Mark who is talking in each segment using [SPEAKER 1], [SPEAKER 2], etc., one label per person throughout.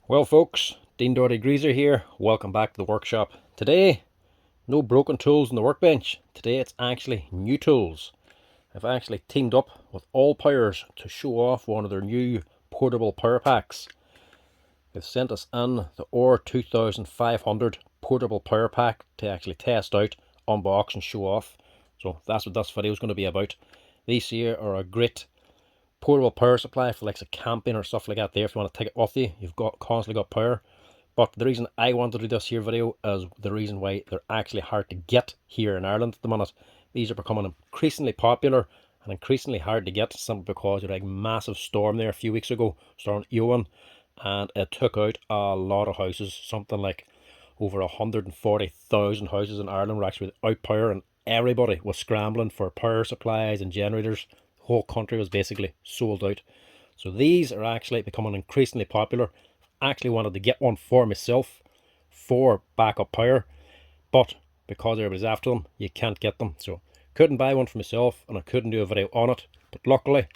[SPEAKER 1] Well folks, Dean Doherty Greaser here. Welcome back to the workshop. Today, no broken tools on the workbench. Today it's actually new tools. I've actually teamed up with Allpowers to show off one of their new portable power packs. They've sent us in the R2500 Portable Power Pack to actually test out, unbox and show off. So that's what this video is going to be about. These here are a great portable power supply for like camping or stuff like that there. If you want to take it with you, you've constantly got power. But the reason I want to do this here video is the reason why they're actually hard to get here in Ireland at the minute. These are becoming increasingly popular and increasingly hard to get, simply because there was a massive storm there a few weeks ago, Storm Ewan, and it took out a lot of houses. Something like over 140,000 houses in Ireland were actually without power, and everybody was scrambling for power supplies and generators. Whole country was basically sold out. So these are actually becoming increasingly popular. I actually wanted to get one for myself for backup power, but because everybody's after them, you can't get them. So couldn't buy one for myself, and I couldn't do a video on it. But luckily,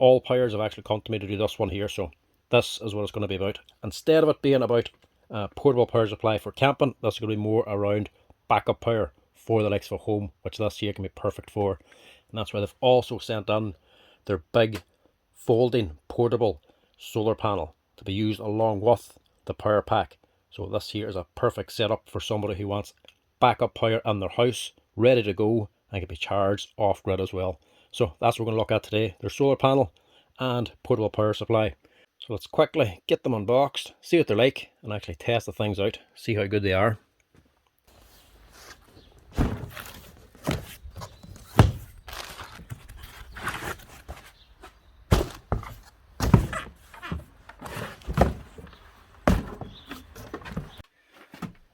[SPEAKER 1] Allpowers have actually come to me to do this one here. So this is what it's going to be about. Instead of it being about portable power supply for camping, this is going to be more around backup power for the likes of a home, which this here can be perfect for. And that's why they've also sent in their big folding portable solar panel to be used along with the power pack. So this here is a perfect setup for somebody who wants backup power in their house, ready to go, and can be charged off grid as well. So that's what we're going to look at today, their solar panel and portable power supply. So let's quickly get them unboxed, see what they're like, and actually test the things out, see how good they are.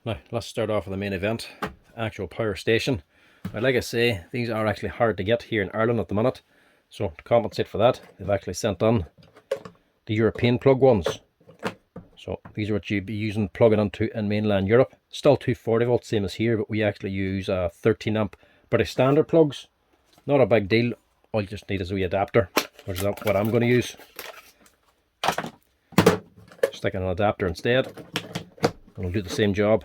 [SPEAKER 1] Now, let's start off with the main event, actual power station. Now, like I say, these are actually hard to get here in Ireland at the minute. So to compensate for that, they've actually sent on the European plug ones. So these are what you'd be using, plugging into in mainland Europe. Still 240 volts, same as here, but we actually use 13 amp British standard plugs. Not a big deal. All you just need is a wee adapter, which is what I'm going to use. Stick in an adapter instead. It'll do the same job.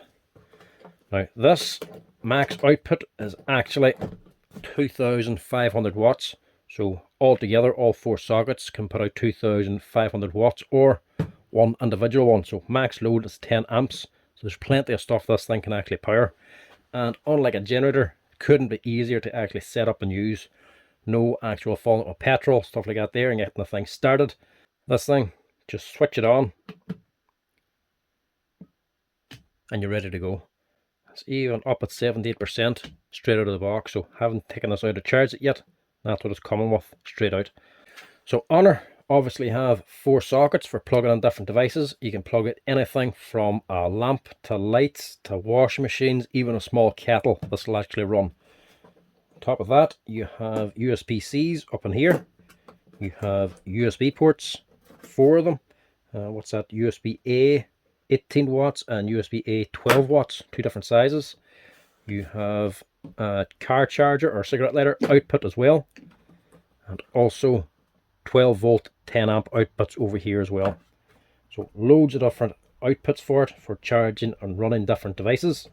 [SPEAKER 1] Now this max output is actually 2,500 watts. So altogether, all four sockets can put out 2,500 watts or one individual one. So max load is 10 amps. So there's plenty of stuff this thing can actually power. And unlike a generator, it couldn't be easier to actually set up and use. No actual falling of petrol, stuff like that there, and getting the thing started. This thing, just switch it on, and you're ready to go. It's even up at 78% straight out of the box, so haven't taken this out to charge it yet. That's what it's coming with straight out. So on her, obviously have four sockets for plugging in different devices. You can plug it anything from a lamp to lights to washing machines, even a small kettle this will actually run. On top of that, you have USB-Cs up in here. You have USB ports, four of them. What's that? USB-A 18 watts and USB-A 12 watts, two different sizes. You have a car charger or cigarette lighter output as well, and also 12 volt 10 amp outputs over here as well. So loads of different outputs for it, for charging and running different devices.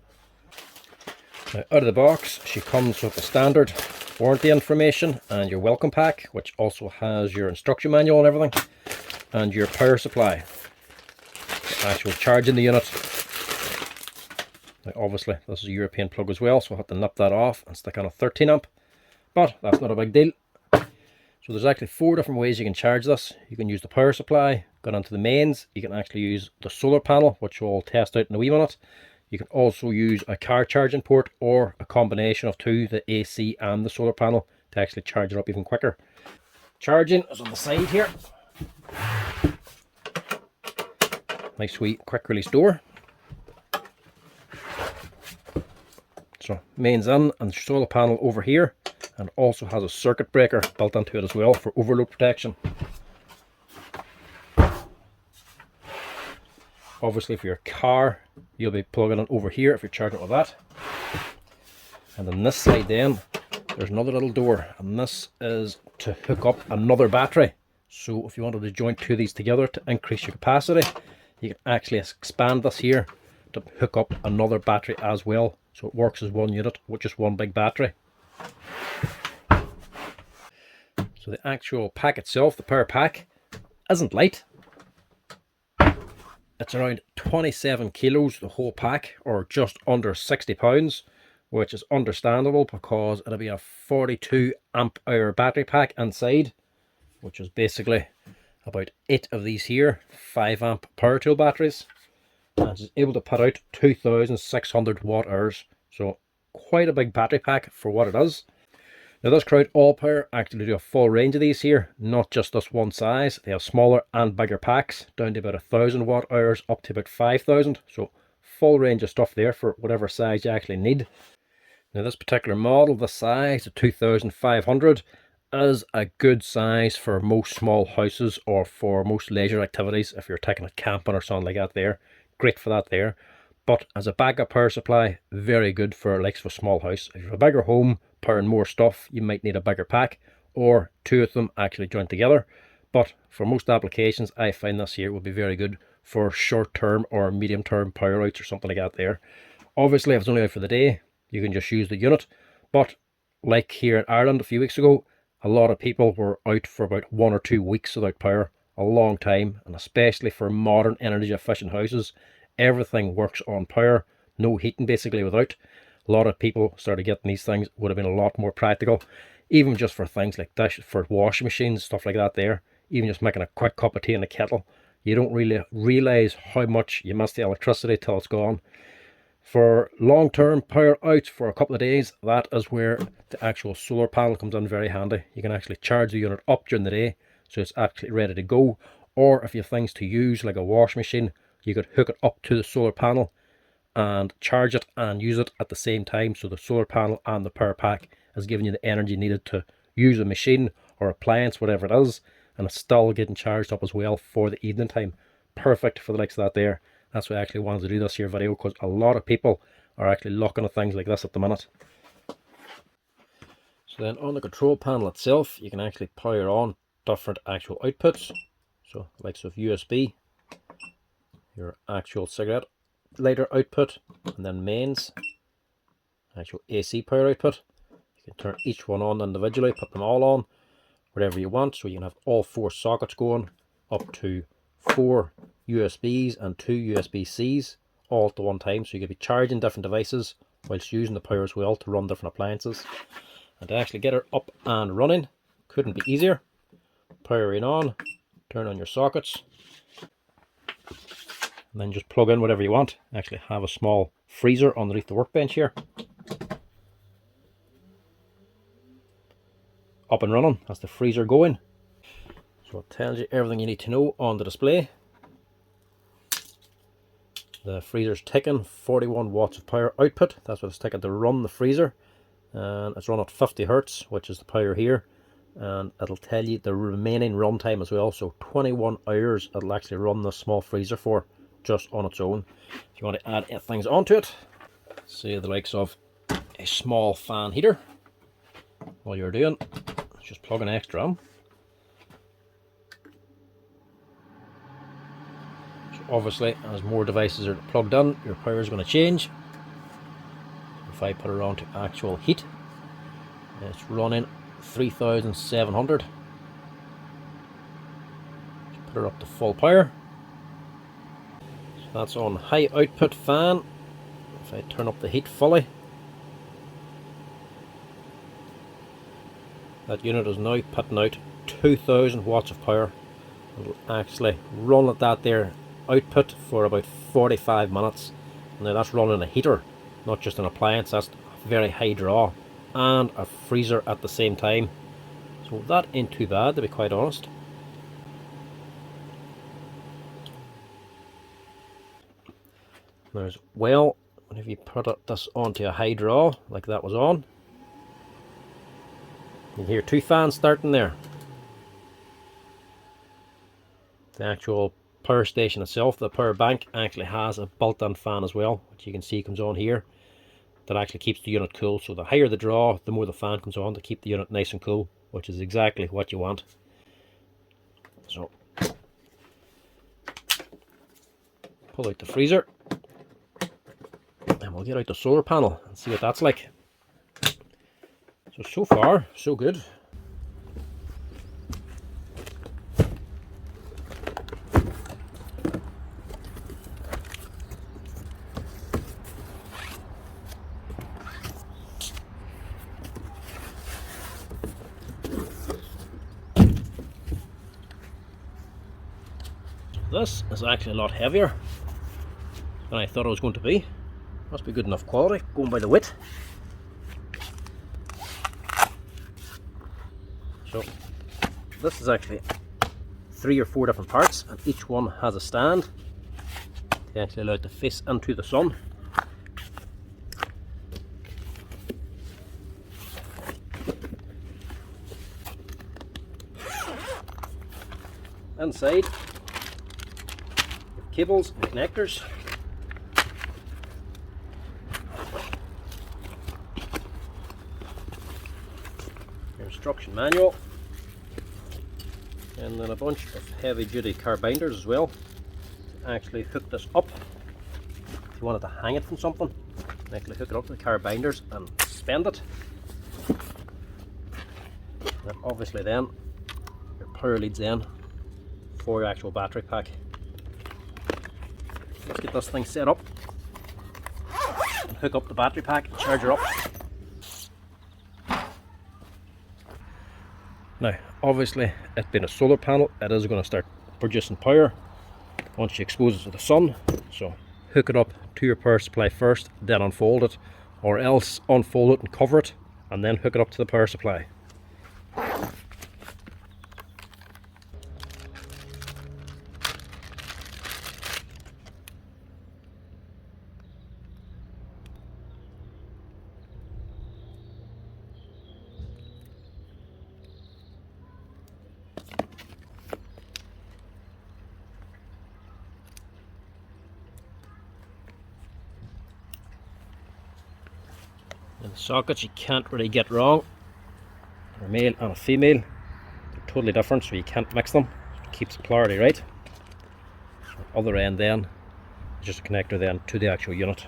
[SPEAKER 1] Now, out of the box she comes with the standard warranty information and your welcome pack, which also has your instruction manual and everything, and your power supply, actual charging the unit. Now obviously this is a European plug as well, so I have to nip that off and stick on a 13 amp, but that's not a big deal. So there's actually four different ways you can charge this. You can use the power supply, go down to the mains. You can actually use the solar panel, which we'll test out in a wee minute. You can also use a car charging port or a combination of two, the AC and the solar panel, to actually charge it up even quicker. Charging is on the side here. Nice sweet quick release door. So mains in and solar panel over here, and also has a circuit breaker built into it as well for overload protection. Obviously for your car, you'll be plugging it over here if you're charging it with that. And on this side then, there's another little door, and this is to hook up another battery. So if you wanted to join two of these together to increase your capacity, you can actually expand this here to hook up another battery as well, so it works as one unit with just one big battery. So the actual pack itself, the power pack, isn't light. It's around 27 kilos, the whole pack, or just under 60 pounds, which is understandable because it'll be a 42 amp hour battery pack inside, which is basically about 8 of these here 5 amp power tool batteries, and it's able to put out 2600 watt hours, so quite a big battery pack for what it is. Now this crowd, Allpower, actually do a full range of these here, not just this one size. They have smaller and bigger packs, down to about 1000 watt hours up to about 5000, so full range of stuff there for whatever size you actually need. Now this particular model, the size, the 2500, is a good size for most small houses or for most leisure activities. If you're taking it camping or something like that there, great for that there. But as a backup power supply, very good for likes of a small house. If you have a bigger home, powering more stuff, you might need a bigger pack, or two of them actually joined together. But for most applications, I find this here would be very good for short-term or medium-term power outs or something like that there. Obviously, if it's only out for the day, you can just use the unit. But like here in Ireland a few weeks ago, a lot of people were out for about 1 or 2 weeks without power, a long time, and especially for modern energy efficient houses, everything works on power, no heating basically without. A lot of people started getting these things, would have been a lot more practical, even just for things like this, for washing machines, stuff like that there, even just making a quick cup of tea in a kettle. You don't really realize how much you miss the electricity till it's gone. For long-term power outs for a couple of days, that is where the actual solar panel comes in very handy. You can actually charge the unit up during the day, so it's actually ready to go. Or if you have things to use, like a washing machine, you could hook it up to the solar panel and charge it and use it at the same time. So the solar panel and the power pack is giving you the energy needed to use a machine or appliance, whatever it is, and it's still getting charged up as well for the evening time. Perfect for the likes of that there. That's why I actually wanted to do this here video, because a lot of people are actually looking at things like this at the minute. So then on the control panel itself, you can actually power on different actual outputs. So likes of USB, your actual cigarette lighter output, and then mains, actual AC power output. You can turn each one on individually, put them all on, whatever you want. So you can have all 4 sockets going, up to 4 USBs and 2 USB-Cs all at the one time, so you could be charging different devices whilst using the power as well to run different appliances. And to actually get her up and running, couldn't be easier. Powering on, turn on your sockets, and then just plug in whatever you want. Actually have a small freezer underneath the workbench here. Up and running, that's the freezer going. So it tells you everything you need to know on the display. The freezer's taking 41 watts of power output. That's what it's taking to run the freezer. And it's run at 50 hertz, which is the power here. And it'll tell you the remaining run time as well. So 21 hours it'll actually run this small freezer for, just on its own. If you want to add things onto it, say the likes of a small fan heater, all you're doing is just plug an extra in. Obviously, as more devices are plugged in, your power is going to change. If I put it on to actual heat, it's running 3700. Put her up to full power. So that's on high output fan. If I turn up the heat fully, that unit is now putting out 2000 watts of power. It'll actually run at that there output for about 45 minutes. Now that's running a heater, not just an appliance. That's very high draw, and a freezer at the same time. So that ain't too bad, to be quite honest. Now as well, if you put this onto a high draw like that was on, you can hear 2 fans starting there. The actual power station itself, the power bank, actually has a built-in fan as well, which you can see comes on here. That actually keeps the unit cool. So the higher the draw, the more the fan comes on to keep the unit nice and cool, which is exactly what you want. So pull out the freezer, and we'll get out the solar panel and see what that's like. So far, so good. This is actually a lot heavier than I thought it was going to be. Must be good enough quality, going by the weight. So this is actually 3 or 4 different parts, and each one has a stand to actually allow it to face into the sun. Inside, cables and connectors. Your instruction manual, and then a bunch of heavy duty car binders as well to actually hook this up. If you wanted to hang it from something, actually hook it up to the car binders and suspend it. And obviously then your power leads in for your actual battery pack. Let's get this thing set up and hook up the battery pack and charge her up. Now obviously, it being a solar panel, it is going to start producing power once you expose it to the sun. So hook it up to your power supply first, then unfold it, or else unfold it and cover it, and then hook it up to the power supply. And the sockets you can't really get wrong. A male and a female, they're totally different, so you can't mix them. It keeps the polarity right. The other end then is just a connector then to the actual unit.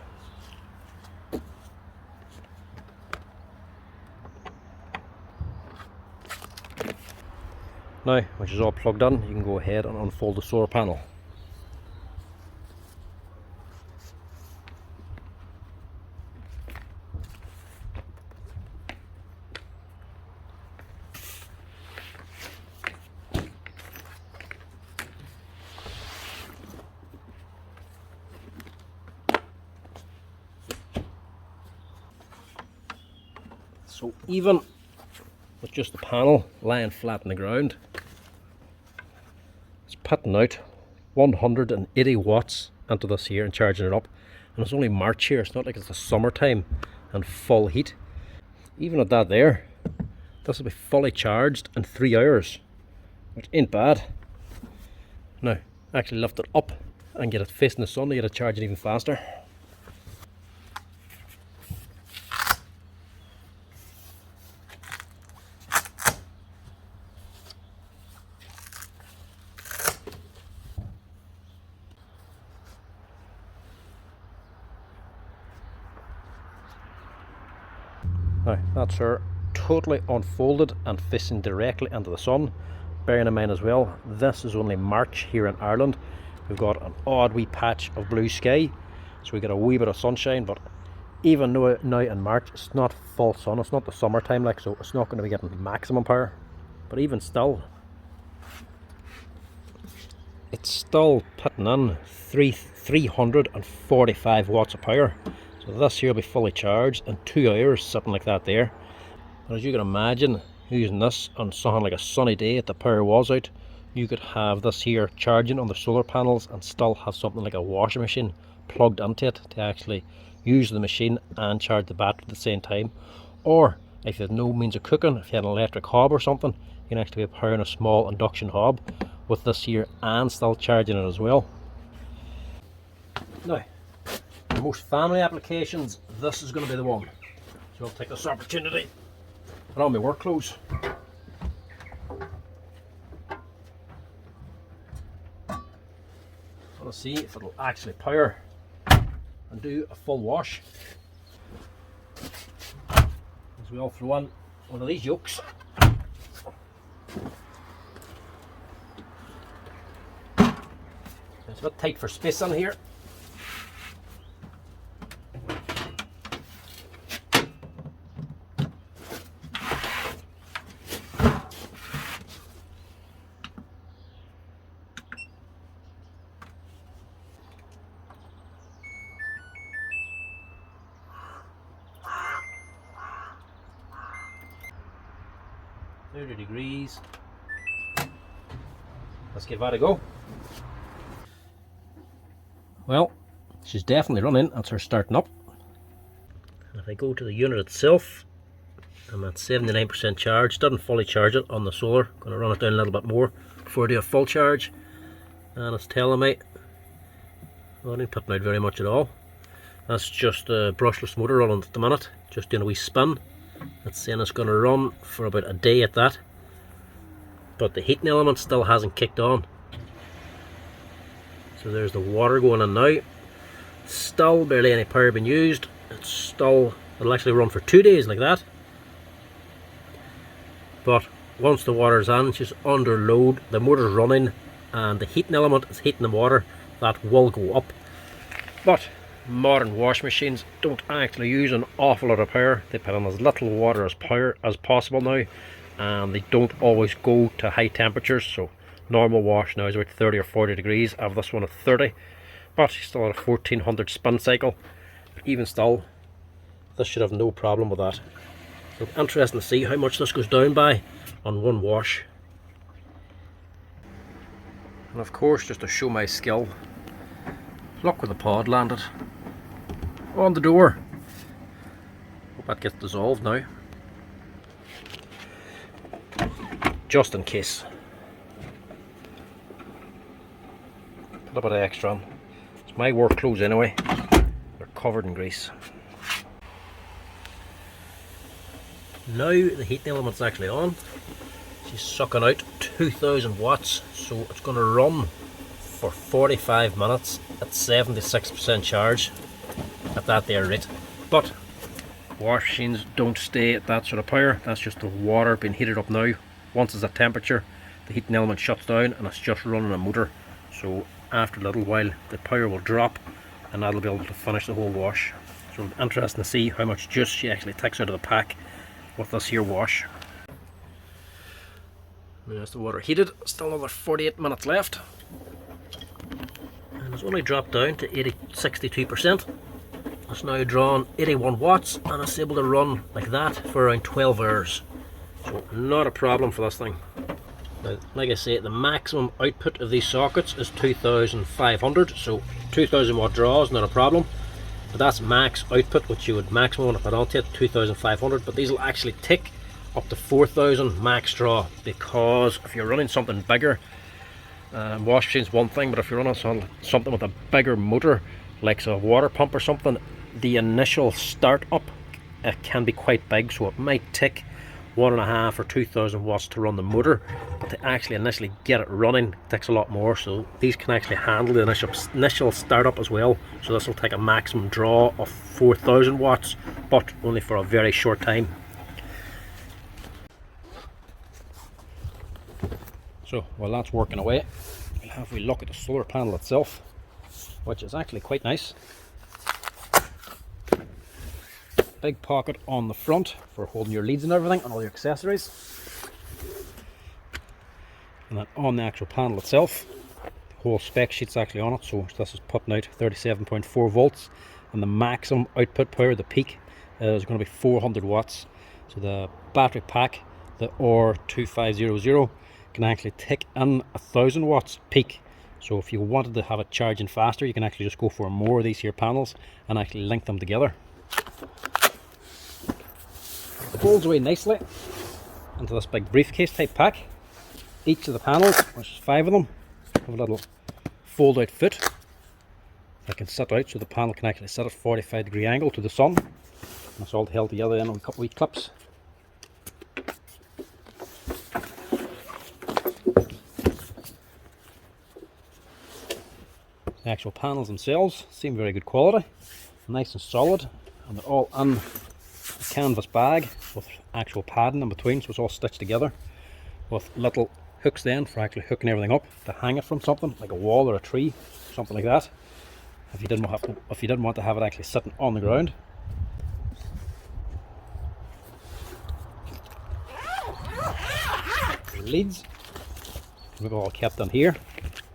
[SPEAKER 1] Now, which is all plugged in, you can go ahead and unfold the solar panel. So even with just the panel lying flat on the ground, it's putting out 180 watts into this here and charging it up. And it's only March here, it's not like it's the summertime and full heat. Even at that there, this will be fully charged in 3 hours, which ain't bad. Now, actually lift it up and get it facing the sun to get it charging even faster. Now that's her totally unfolded and facing directly into the sun. Bearing in mind as well, this is only March here in Ireland. We've got an odd wee patch of blue sky, so we get a wee bit of sunshine, but even now in March, it's not full sun, it's not the summertime like, so it's not going to be getting maximum power. But even still, it's still putting in 345 watts of power. So this here will be fully charged in 2 hours, something like that there. But as you can imagine, using this on something like a sunny day if the power was out, you could have this here charging on the solar panels and still have something like a washing machine plugged into it to actually use the machine and charge the battery at the same time. Or if you had no means of cooking, if you had an electric hob or something, you can actually be powering a small induction hob with this here and still charging it as well. Now, for most family applications, this is going to be the one. So I'll take this opportunity, put on my work clothes. going to see if it'll actually power and do a full wash. As we all throw in one of these yolks. It's a bit tight for space in here. £30. Let's give that a go. Well, she's definitely running. That's her starting up. And if I go to the unit itself, I'm at 79% charge. Doesn't fully charge it on the solar. Going to run it down a little bit more before I do a full charge. And it's telling me not even putting out very much at all. That's just a brushless motor running at the minute, just doing a wee spin. It's saying it's going to run for about a day at that, but the heating element still hasn't kicked on. So there's the water going in now. Still barely any power being used. It'll actually run for 2 days like that. But once the water's in, she's under load, the motor's running and the heating element is heating the water, that will go up. But modern wash machines don't actually use an awful lot of power. They put in as little water as possible now, and they don't always go to high temperatures. So normal wash now is about 30 or 40 degrees. I have this one at 30, but still at a 1400 spin cycle. Even still, this should have no problem with that. So interesting to see how much this goes down by on one wash. And of course, just to show my skill, look where the pod landed. On the door. Hope that gets dissolved now. Just in case. Put a bit of extra on. It's my work clothes anyway. They're covered in grease. Now the heating element's actually on. She's sucking out 2000 watts, so it's going to run for 45 minutes at 76% charge at that there rate. But wash machines don't stay at that sort of power. That's just the water being heated up now. Once it's at temperature, the heating element shuts down and it's just running a motor. So after a little while the power will drop and that'll be able to finish the whole wash. So interesting to see how much juice she actually takes out of the pack with this here wash. There's the water heated. Still another 48 minutes left. And it's only dropped down to 62%. It's now drawn 81 watts and it's able to run like that for around 12 hours. So not a problem for this thing. Now, like I say, the maximum output of these sockets is 2500, so 2000 watt draw is not a problem. But that's max output, which you would maximum want to put onto it, 2500. But these will actually tick up to 4000 max draw, because if you're running something bigger, wash machine's one thing, but if you're running something with a bigger motor, like a water pump or something, the initial start up can be quite big, so it might tick 1.5 or 2000 watts to run the motor, but to actually initially get it running takes a lot more. So these can actually handle the initial startup as well. So this will take a maximum draw of 4000 watts, but only for a very short time. So while that's working away, we'll have a look at the solar panel itself, which is actually quite nice. Big pocket on the front for holding your leads and everything, and all your accessories. And then on the actual panel itself, the whole spec sheet's actually on it. So this is putting out 37.4 volts, and the maximum output power, the peak, is going to be 400 watts. So the battery pack, the R2500, can actually tick in 1000 watts peak. So if you wanted to have it charging faster, you can actually just go for more of these here panels and actually link them together. It folds away nicely into this big briefcase type pack. Each of the panels, which is 5 of them, have a little fold out foot that can sit out, so the panel can actually sit at 45-degree angle to the sun. And it's all held together in with a couple of wee clips. The actual panels themselves seem very good quality, nice and solid, and they're all in a canvas bag with actual padding in between, so it's all stitched together with little hooks then for actually hooking everything up to hang it from something like a wall or a tree, something like that, if you didn't want to have it actually sitting on the ground. The leads we've all kept in here.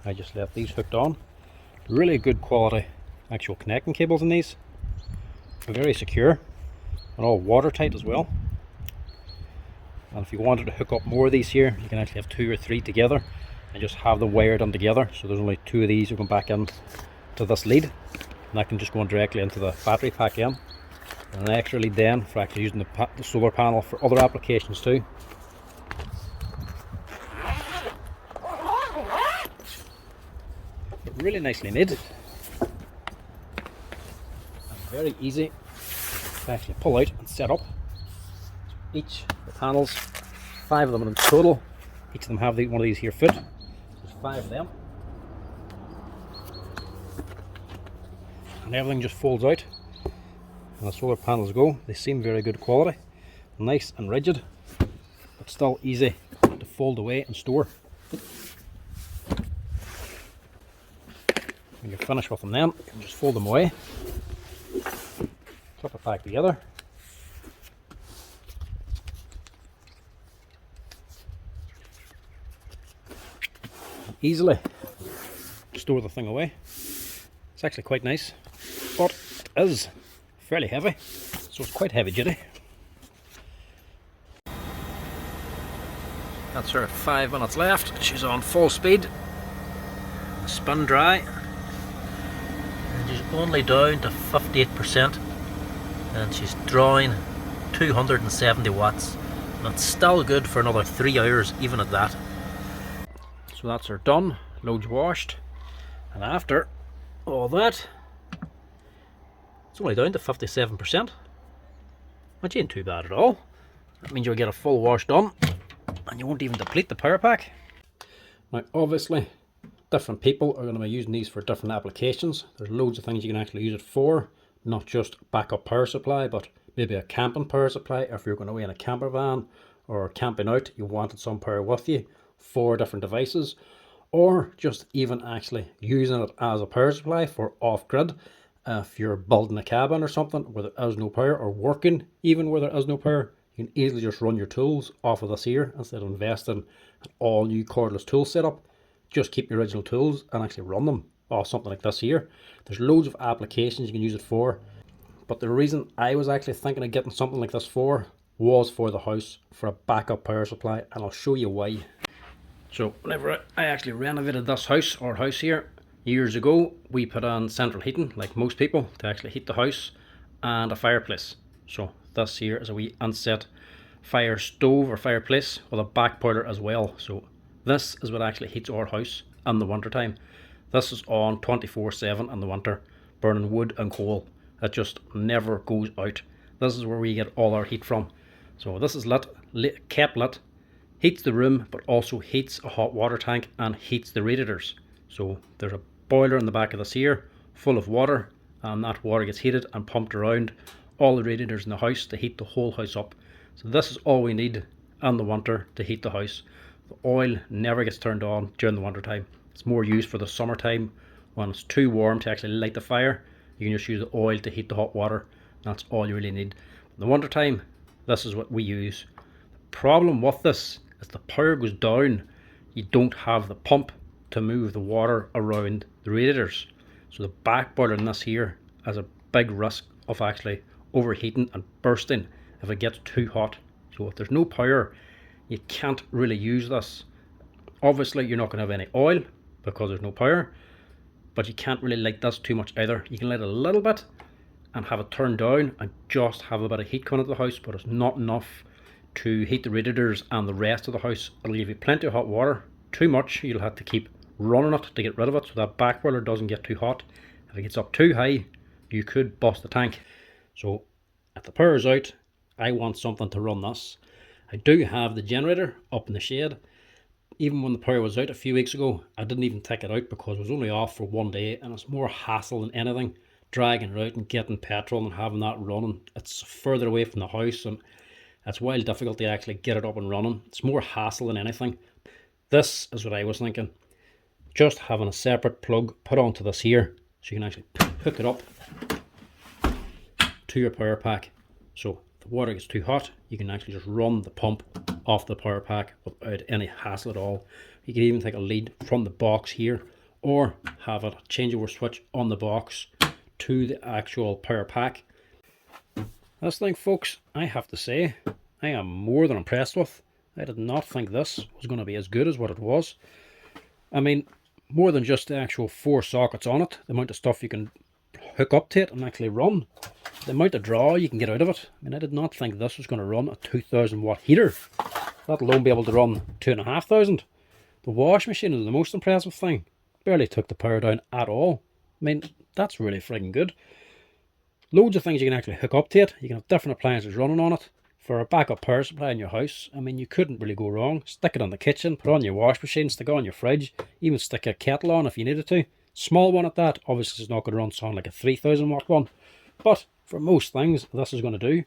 [SPEAKER 1] I just left these hooked on. Really good quality actual connecting cables in these, very secure and all watertight as well. And if you wanted to hook up more of these here, you can actually have 2 or 3 together and just have them wired in together, so there's only 2 of these going back in to this lead, and that can just go on directly into the battery pack in, and an extra lead then for actually using the solar panel for other applications too. But really nicely made and very easy to actually pull out and set up. Each the panels, 5 of them in total, each of them have one of these here foot. There's 5 of them, and everything just folds out and the solar panels go. They seem very good quality, nice and rigid, but still easy to fold away and store. When you're finished with them then, you can just fold them away, clip it back together, and easily store the thing away. It's actually quite nice, but it is fairly heavy, so it's quite heavy duty. That's her 5 minutes left. She's on full speed, spin dry, and she's only down to 58%, and she's drawing 270 watts, and it's still good for another 3 hours even at that. So that's her done, loads washed, and after all that, it's only down to 57%, which ain't too bad at all. That means you'll get a full wash done and you won't even deplete the power pack. Now obviously different people are going to be using these for different applications. There's loads of things you can actually use it for, not just backup power supply, but maybe a camping power supply. If you're going away in a camper van or camping out, you wanted some power with you for different devices, or just even actually using it as a power supply for off-grid. If you're building a cabin or something where there is no power, or working even where there is no power, you can easily just run your tools off of this here instead of investing in an all new cordless tool setup. Just keep your original tools and actually run them off something like this here. There's loads of applications you can use it for, but the reason I was actually thinking of getting something like this for was for the house, for a backup power supply, and I'll show you why. So whenever I actually renovated this house, our house here, years ago, we put on central heating, like most people, to actually heat the house, and a fireplace. So this here is a wee unset fire stove or fireplace with a back boiler as well. So this is what actually heats our house in the winter time. This is on 24/7 in the winter, burning wood and coal. It just never goes out. This is where we get all our heat from. So this is kept lit, heats the room, but also heats a hot water tank and heats the radiators. So there's a boiler in the back of this here full of water, and that water gets heated and pumped around all the radiators in the house to heat the whole house up. So this is all we need in the winter to heat the house. The oil never gets turned on during the winter time. It's more used for the summertime when it's too warm to actually light the fire. You can just use the oil to heat the hot water. That's all you really need. In the winter time, this is what we use. The problem with this is the power goes down, you don't have the pump to move the water around the radiators. So the back boiler in this here has a big risk of actually overheating and bursting if it gets too hot. So if there's no power, you can't really use this. Obviously you're not going to have any oil because there's no power, but you can't really light this too much either. You can light it a little bit and have it turned down and just have a bit of heat coming into the house, but it's not enough to heat the radiators and the rest of the house. It'll give you plenty of hot water. Too much, you'll have to keep running it to get rid of it so that back boiler doesn't get too hot. If it gets up too high, you could bust the tank. So if the power's out, I want something to run this. I do have the generator up in the shed. Even when the power was out a few weeks ago, I didn't even take it out because it was only off for one day, and it's more hassle than anything dragging it out and getting petrol and having that running. It's further away from the house and it's wild difficult to actually get it up and running. It's more hassle than anything. This is what I was thinking. Just having a separate plug put onto this here, so you can actually hook it up to your power pack. So if the water gets too hot, you can actually just run the pump off the power pack without any hassle at all. You can even take a lead from the box here, or have a changeover switch on the box to the actual power pack. This thing, folks, I have to say, I am more than impressed with. I did not think this was going to be as good as what it was. I mean, more than just the actual 4 sockets on it, the amount of stuff you can hook up to it and actually run, the amount of draw you can get out of it. I mean, I did not think this was going to run a 2000 watt heater, let alone be able to run 2500. The wash machine is the most impressive thing. Barely took the power down at all. I mean, that's really friggin' good. Loads of things you can actually hook up to it. You can have different appliances running on it. For a backup power supply in your house, I mean, you couldn't really go wrong. Stick it on the kitchen, put on your wash machine, stick it on your fridge, even stick a kettle on if you needed to. Small one at that. Obviously it's not going to run something like a 3000 watt one, but for most things this is going to do.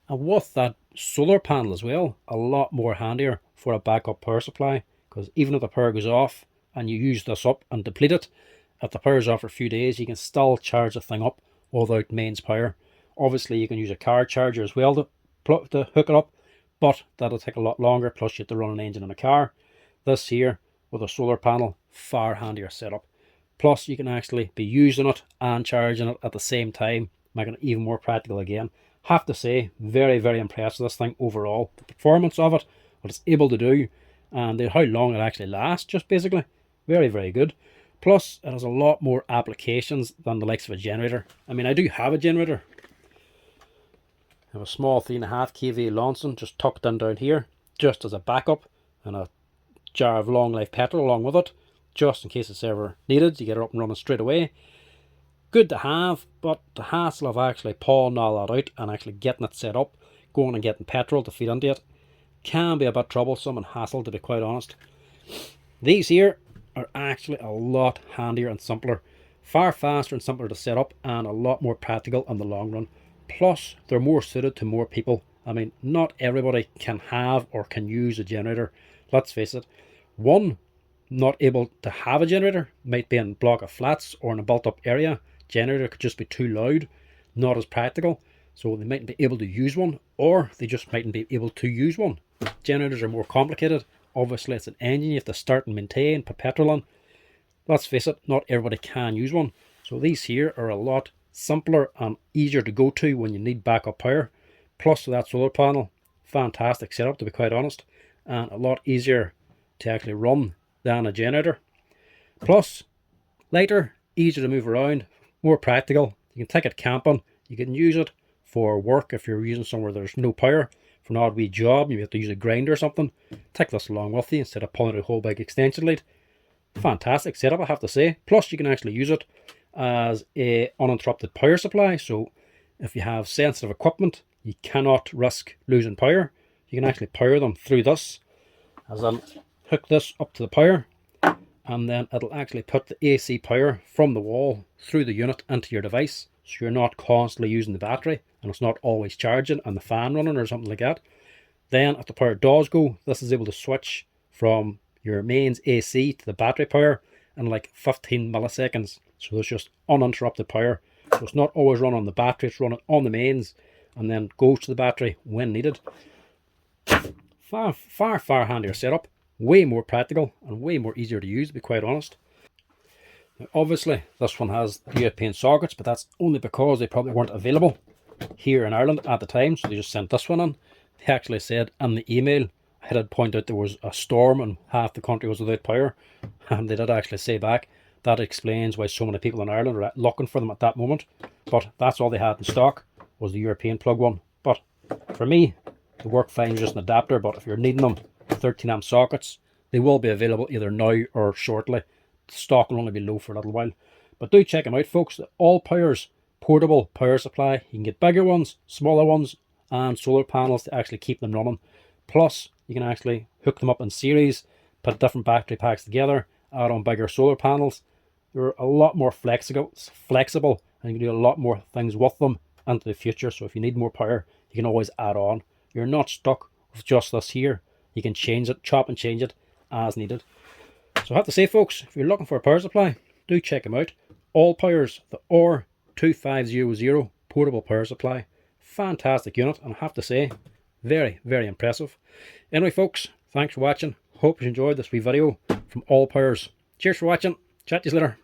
[SPEAKER 1] And with that solar panel as well, a lot more handier for a backup power supply, because even if the power goes off and you use this up and deplete it, if the power's off for a few days, you can still charge the thing up without mains power. Obviously you can use a car charger as well to hook it up, but that'll take a lot longer, plus you have to run an engine in a car. This here with a solar panel, far handier setup. Plus you can actually be using it and charging it at the same time, making it even more practical again. Have to say, very, very impressed with this thing overall. The performance of it, what it's able to do, and how long it actually lasts, just basically very, very good. Plus it has a lot more applications than the likes of a generator. I mean, I do have a generator. I have a small 3.5 kV Lonson just tucked in down here, just as a backup, and a jar of long life petrol along with it, just in case it's ever needed. You get it up and running straight away. Good to have, but the hassle of actually pulling all that out and actually getting it set up, going and getting petrol to feed into it, can be a bit troublesome and hassle, to be quite honest. These here are actually a lot handier and simpler, far faster and simpler to set up, and a lot more practical in the long run. Plus they're more suited to more people. I mean, not everybody can have or can use a generator. Let's face it, one not able to have a generator might be in a block of flats or in a built up area. Generator could just be too loud, not as practical, so they mightn't be able to use one, or they just mightn't be able to use one. Generators are more complicated. Obviously it's an engine you have to start and maintain, put petrol on. Let's face it, not everybody can use one. So these here are a lot simpler and easier to go to when you need backup power. Plus with that solar panel, fantastic setup, to be quite honest, and a lot easier to actually run than a generator. Plus lighter, easier to move around, more practical. You can take it camping, you can use it for work if you're using somewhere there's no power. For an odd wee job, you have to use a grinder or something, take this along with you instead of pulling out a whole big extension lead. Fantastic setup, I have to say. Plus you can actually use it as a uninterrupted power supply, so if you have sensitive equipment you cannot risk losing power. You can actually power them through this, as in hook this up to the power, and then it'll actually put the AC power from the wall through the unit into your device, so you're not constantly using the battery and it's not always charging and the fan running or something like that. Then if the power does go, this is able to switch from your mains AC to the battery power in like 15 milliseconds. So there's just uninterrupted power. So it's not always running on the battery, it's running on the mains and then goes to the battery when needed. Far, far, far handier setup. Way more practical and way more easier to use, to be quite honest. Now, obviously this one has European sockets, but that's only because they probably weren't available here in Ireland at the time, so they just sent this one in. They actually said in the email, I had pointed out there was a storm and half the country was without power, and they did actually say back that explains why so many people in Ireland are looking for them at that moment. But that's all they had in stock, was the European plug one. But for me, they work fine, just an adapter. But if you're needing them 13 amp sockets, they will be available either now or shortly. The stock will only be low for a little while, but do check them out, folks. The Allpowers portable power supply. You can get bigger ones, smaller ones, and solar panels to actually keep them running. Plus you can actually hook them up in series, put different battery packs together, add on bigger solar panels. They're a lot more flexible, and you can do a lot more things with them into the future. So if you need more power, you can always add on. You're not stuck with just this here. You can change it, chop and change it as needed. So I have to say, folks, if you're looking for a power supply, do check them out. Allpowers, the R2500 portable power supply. Fantastic unit, and I have to say, very, very impressive. Anyway, folks, thanks for watching. Hope you enjoyed this wee video from Allpowers. Cheers for watching. Chat to you later.